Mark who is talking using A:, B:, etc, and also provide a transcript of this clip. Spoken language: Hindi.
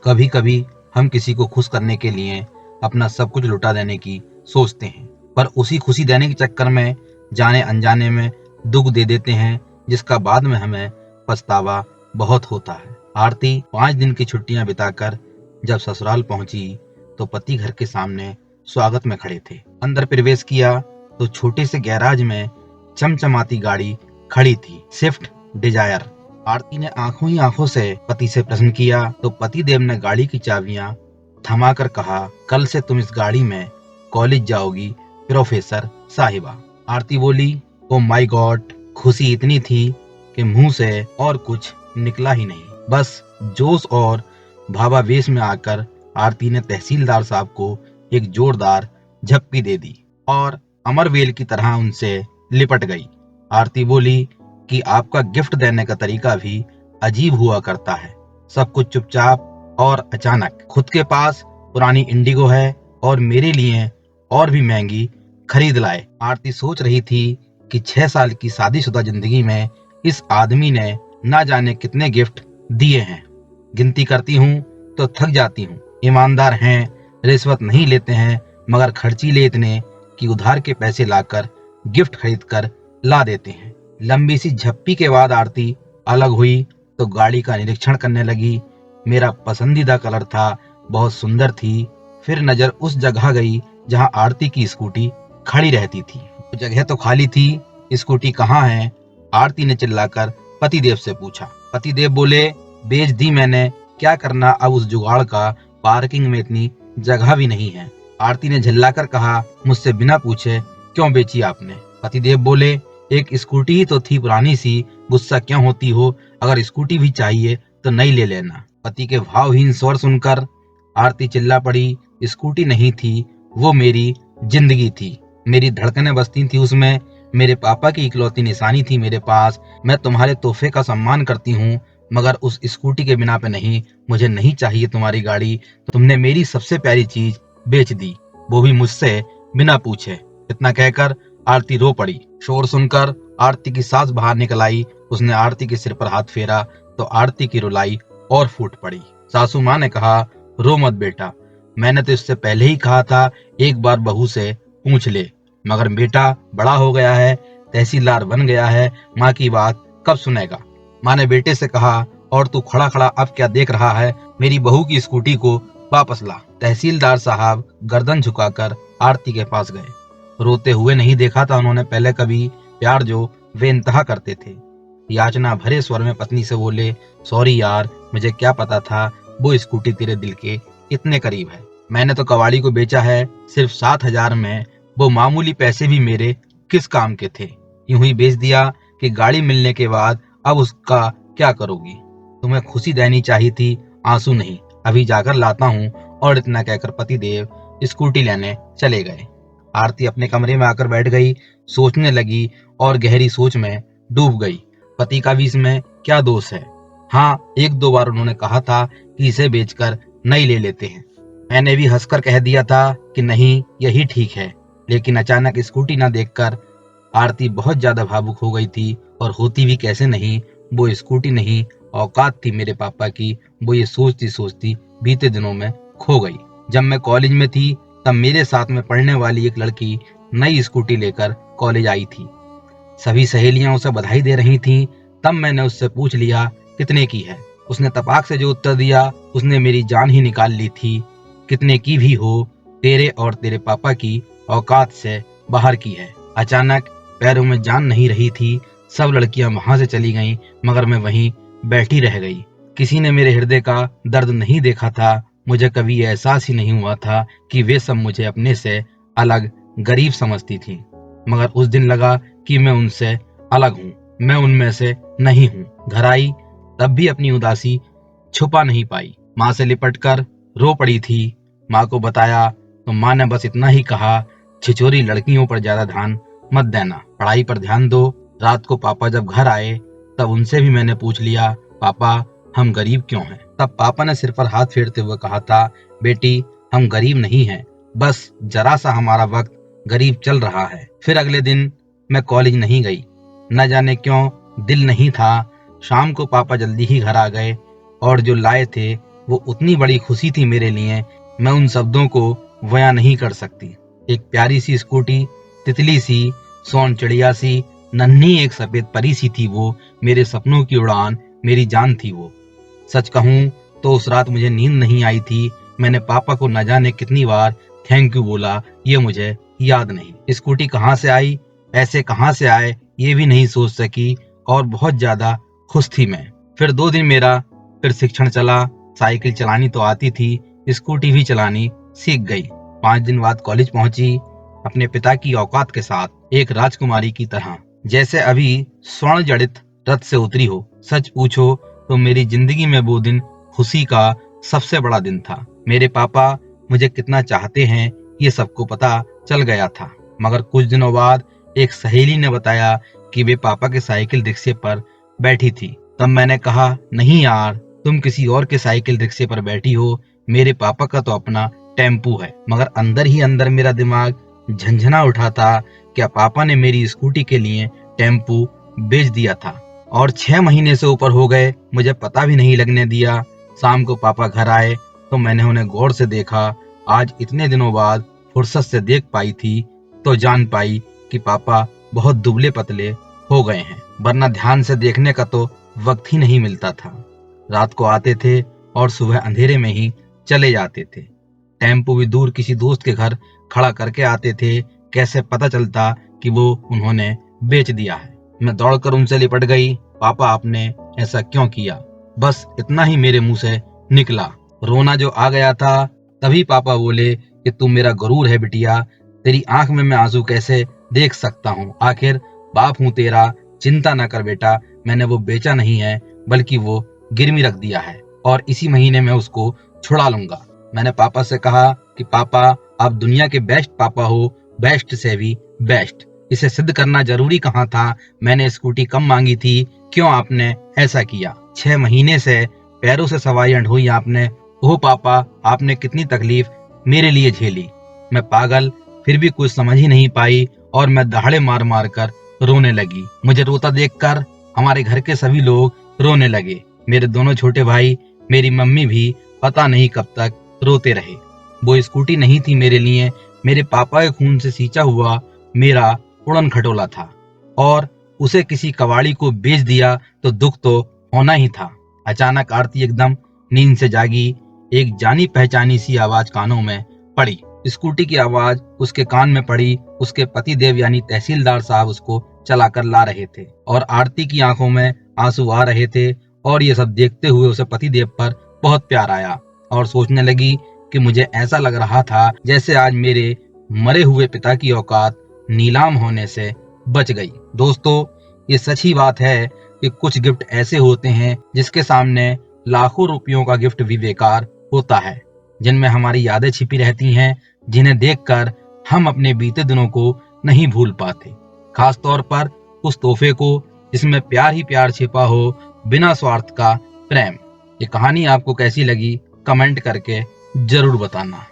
A: कभी कभी हम किसी को खुश करने के लिए अपना सब कुछ लुटा देने की सोचते हैं, पर उसी खुशी देने के चक्कर में जाने अनजाने में दुख दे देते हैं, जिसका बाद में हमें पछतावा बहुत होता है। आरती 5 दिन की छुट्टियां बिताकर जब ससुराल पहुंची तो पति घर के सामने स्वागत में खड़े थे। अंदर प्रवेश किया तो छोटे से गैराज में चमचमाती गाड़ी खड़ी थी, स्विफ्ट डिजायर। आरती ने आंखों ही आंखों से पति से प्रश्न किया तो पति देव ने गाड़ी की चाबियां थमाकर कहा, कल से तुम इस गाड़ी में कॉलेज जाओगी प्रोफेसर साहिबा। आरती बोली, ओ माय गॉड। खुशी इतनी थी कि मुंह से और कुछ निकला ही नहीं। बस जोश और भावावेश में आकर आरती ने तहसीलदार साहब को एक जोरदार झप्पी दे दी और अमरवेल की तरह उनसे लिपट गई। आरती बोली कि आपका गिफ्ट देने का तरीका भी अजीब हुआ करता है। सब कुछ चुपचाप और अचानक। खुद के पास पुरानी इंडिगो है और मेरे लिए और भी महंगी खरीद लाए। आरती सोच रही थी कि 6 साल की शादीशुदा जिंदगी में इस आदमी ने ना जाने कितने गिफ्ट दिए हैं। गिनती करती हूँ तो थक जाती हूँ। ईमानदार हैं, रिश्वत नहीं लेते हैं, मगर खर्चीले इतने कि उधार के पैसे लाकर गिफ्ट खरीद कर ला देते हैं। लंबी सी झप्पी के बाद आरती अलग हुई तो गाड़ी का निरीक्षण करने लगी। मेरा पसंदीदा कलर था, बहुत सुंदर थी। फिर नजर उस जगह गई जहां आरती की स्कूटी खड़ी रहती थी। जगह तो खाली थी, स्कूटी कहाँ है? आरती ने चिल्लाकर पतिदेव से पूछा। पतिदेव बोले, बेच दी मैंने, क्या करना अब उस जुगाड़ का, पार्किंग में इतनी जगह भी नहीं है। आरती ने झल्लाकर कहा, मुझसे बिना पूछे क्यों बेची आपने? पतिदेव बोले, एक स्कूटी ही तो थी पुरानी सी, गुस्सा क्यों होती हो? अगर स्कूटी भी चाहिए तो नई ले लेना। पति के भावहीन स्वर सुनकर आरती चिल्ला पड़ी, स्कूटी नहीं थी, वो मेरी जिंदगी थी। मेरी धड़कनें बसती थी उसमें, मेरे पापा की इकलौती निशानी थी मेरे पास। मैं तुम्हारे तोहफे का सम्मान करती हूँ, मगर उस स्कूटी के बिना पे नहीं। मुझे नहीं चाहिए तुम्हारी गाड़ी। तुमने मेरी सबसे प्यारी चीज बेच दी, वो भी मुझसे बिना पूछे। इतना कहकर आरती रो पड़ी। शोर सुनकर आरती की सास बाहर निकल आई। उसने आरती के सिर पर हाथ फेरा तो आरती की रुलाई और फूट पड़ी। सासू माँ ने कहा, रो मत बेटा, मैंने तो इससे पहले ही कहा था एक बार बहू से पूछ ले, मगर बेटा बड़ा हो गया है, तहसीलदार बन गया है, माँ की बात कब सुनेगा? माँ ने बेटे से कहा, और तू खड़ा खड़ा अब क्या देख रहा है? मेरी बहू की स्कूटी को वापस ला। तहसीलदार साहब गर्दन झुकाकर आरती के पास गए। रोते हुए नहीं देखा था उन्होंने पहले कभी। प्यार जो वे इंतहा करते थे। याचना भरे स्वर में पत्नी से बोले, सॉरी यार, मुझे क्या पता था वो स्कूटी तेरे दिल के इतने करीब है। मैंने तो कबाड़ी को बेचा है सिर्फ 7,000 में। वो मामूली पैसे भी मेरे किस काम के थे? यूं ही बेच दिया कि गाड़ी मिलने के बाद अब उसका क्या करोगी? तुम्हें खुशी देनी चाहिए थी, आंसू नहीं। अभी जाकर लाता हूँ। और इतना कहकर पतिदेव स्कूटी लेने चले गए। आरती अपने कमरे में आकर बैठ गई, सोचने लगी और गहरी सोच में डूब गई। पति का भी इसमें क्या दोष है? हाँ, 1-2 बार उन्होंने कहा था कि इसे बेचकर नई ले लेते हैं। मैंने भी हंसकर कह दिया था कि नहीं, यही ठीक है। लेकिन अचानक स्कूटी ना देखकर आरती बहुत ज्यादा भावुक हो गई थी। और होती भी कैसे नहीं, वो स्कूटी नहीं, औकात थी मेरे पापा की। वो ये सोचती सोचती बीते दिनों में खो गई। जब मैं कॉलेज में थी तब मेरे साथ में पढ़ने वाली एक लड़की नई स्कूटी लेकर कॉलेज आई थी। सभी सहेलियां उसे बधाई दे रही थीं। तब मैंने उससे पूछ लिया, कितने की है? उसने तपाक से जो उत्तर दिया, उसने मेरी जान ही निकाल ली थी। कितने की भी हो, तेरे और तेरे पापा की औकात से बाहर की है। अचानक पैरों में जान नहीं रही थी। सब लड़कियां वहां से चली गईं, मगर मैं वहीं बैठी रह गई। किसी ने मेरे हृदय का दर्द नहीं देखा था। मुझे कभी एहसास ही नहीं हुआ था कि वे सब मुझे अपने से अलग, गरीब समझती थी। मगर उस दिन लगा कि मैं उनसे अलग हूँ, मैं उनमें से नहीं हूँ। घर आई तब भी अपनी उदासी छुपा नहीं पाई। माँ से लिपटकर रो पड़ी थी। माँ को बताया तो माँ ने बस इतना ही कहा, छिछोरी लड़कियों पर ज्यादा ध्यान मत देना, पढ़ाई पर ध्यान दो। रात को पापा जब घर आए तब उनसे भी मैंने पूछ लिया, पापा हम गरीब क्यों हैं? तब पापा ने सिर पर हाथ फेरते हुए कहा था, बेटी हम गरीब नहीं हैं, बस जरा सा हमारा वक्त गरीब चल रहा है। फिर अगले दिन मैं कॉलेज नहीं गई। न जाने क्यों दिल नहीं था। शाम को पापा जल्दी ही घर आ गए और जो लाए थे वो उतनी बड़ी खुशी थी मेरे लिए, मैं उन शब्दों को बयां नहीं कर सकती। एक प्यारी सी स्कूटी, तितली सी, सोन चिड़िया सी, नन्ही एक सफेद परी सी थी वो, मेरे सपनों की उड़ान, मेरी जान थी वो। सच कहूं तो उस रात मुझे नींद नहीं आई थी। मैंने पापा को न जाने कितनी बार थैंक यू बोला, ये मुझे याद नहीं। स्कूटी कहाँ से आई, पैसे कहाँ से आए, ये भी नहीं सोच सकी और बहुत ज्यादा खुश थी मैं। फिर 2 दिन मेरा फिर शिक्षण चला। साइकिल चलानी तो आती थी, स्कूटी भी चलानी सीख गई। 5 दिन बाद कॉलेज पहुंची, अपने पिता की औकात के साथ, एक राजकुमारी की तरह, जैसे अभी स्वर्ण जड़ित रथ से उतरी हो। सच पूछो तो मेरी जिंदगी में वो दिन खुशी का सबसे बड़ा दिन था। मेरे पापा मुझे कितना चाहते हैं ये सबको पता चल गया था, मगर कुछ दिनों बाद एक सहेली ने बताया कि वे पापा के साइकिल रिक्शे पर बैठी थी। तब मैंने कहा, नहीं यार, तुम किसी और के साइकिल रिक्शे पर बैठी हो, मेरे पापा का तो अपना टेम्पू है। मगर अंदर ही अंदर मेरा दिमाग झंझना उठा था, क्या पापा ने मेरी स्कूटी के लिए टेम्पू बेच दिया था। और 6 महीने से ऊपर हो गए, मुझे पता भी नहीं लगने दिया। शाम को पापा घर आए तो मैंने उन्हें गौर से देखा। आज इतने दिनों बाद फुर्सत से देख पाई थी तो जान पाई कि पापा बहुत दुबले पतले हो गए हैं, वरना ध्यान से देखने का तो वक्त ही नहीं मिलता था। रात को आते थे और सुबह अंधेरे में ही चले जाते थे। टेम्पो भी दूर किसी दोस्त के घर खड़ा करके आते थे। कैसे पता चलता कि वो उन्होंने बेच दिया है। मैं दौड़कर उनसे लिपट गई, पापा आपने ऐसा क्यों किया? बस इतना ही मेरे मुंह से निकला। रोना जो आ गया था, तभी पापा बोले कि तू मेरा गुरूर है बिटिया, तेरी आंख में मैं आंसू कैसे देख सकता हूँ, आखिर बाप हूँ तेरा, चिंता न कर बेटा, मैंने वो बेचा नहीं है बल्कि वो गिरवी रख दिया है और इसी महीने में उसको छुड़ा लूंगा। मैंने पापा से कहा कि पापा आप दुनिया के बेस्ट पापा हो, बेस्ट से भी बेस्ट। इसे सिद्ध करना जरूरी कहाँ था? मैंने स्कूटी कम मांगी थी, क्यों आपने ऐसा किया? 6 महीने से पैरों से सवारियां ढोई आपने। ओह पापा, आपने कितनी तकलीफ मेरे लिए झेली। मैं पागल फिर भी कुछ समझ ही नहीं पाई और मैं दहाड़े मार मार कर रोने लगी। मुझे रोता देखकर हमारे घर के सभी लोग रोने लगे। मेरे दोनों छोटे भाई, मेरी मम्मी भी पता नहीं कब तक रोते रहे। वो स्कूटी नहीं थी मेरे लिए, मेरे पापा के खून से सींचा हुआ मेरा उड़न खटोला था, और उसे किसी कबाड़ी को बेच दिया तो दुख तो होना ही था। अचानक आरती एकदम नींद से जागी। एक जानी पहचानी सी आवाज कानों में पड़ी। स्कूटी की आवाज उसके कान में पड़ी। उसके पति देव यानी तहसीलदार साहब उसको चलाकर ला रहे थे और आरती की आंखों में आंसू आ रहे थे। और ये सब देखते हुए उसे पति देव पर बहुत प्यार आया और सोचने लगी कि मुझे ऐसा लग रहा था जैसे आज मेरे मरे हुए पिता की औकात नीलाम होने से बच गई। दोस्तों, ये सच ही बात है कि कुछ गिफ्ट ऐसे होते हैं जिसके सामने लाखों रुपयों का गिफ्ट भी बेकार होता है, जिनमें हमारी यादें छिपी रहती हैं, जिन्हें देखकर हम अपने बीते दिनों को नहीं भूल पाते। खास तौर पर उस तोहफे को जिसमें प्यार ही प्यार छिपा हो, बिना स्वार्थ का प्रेम। ये कहानी आपको कैसी लगी कमेंट करके जरूर बताना।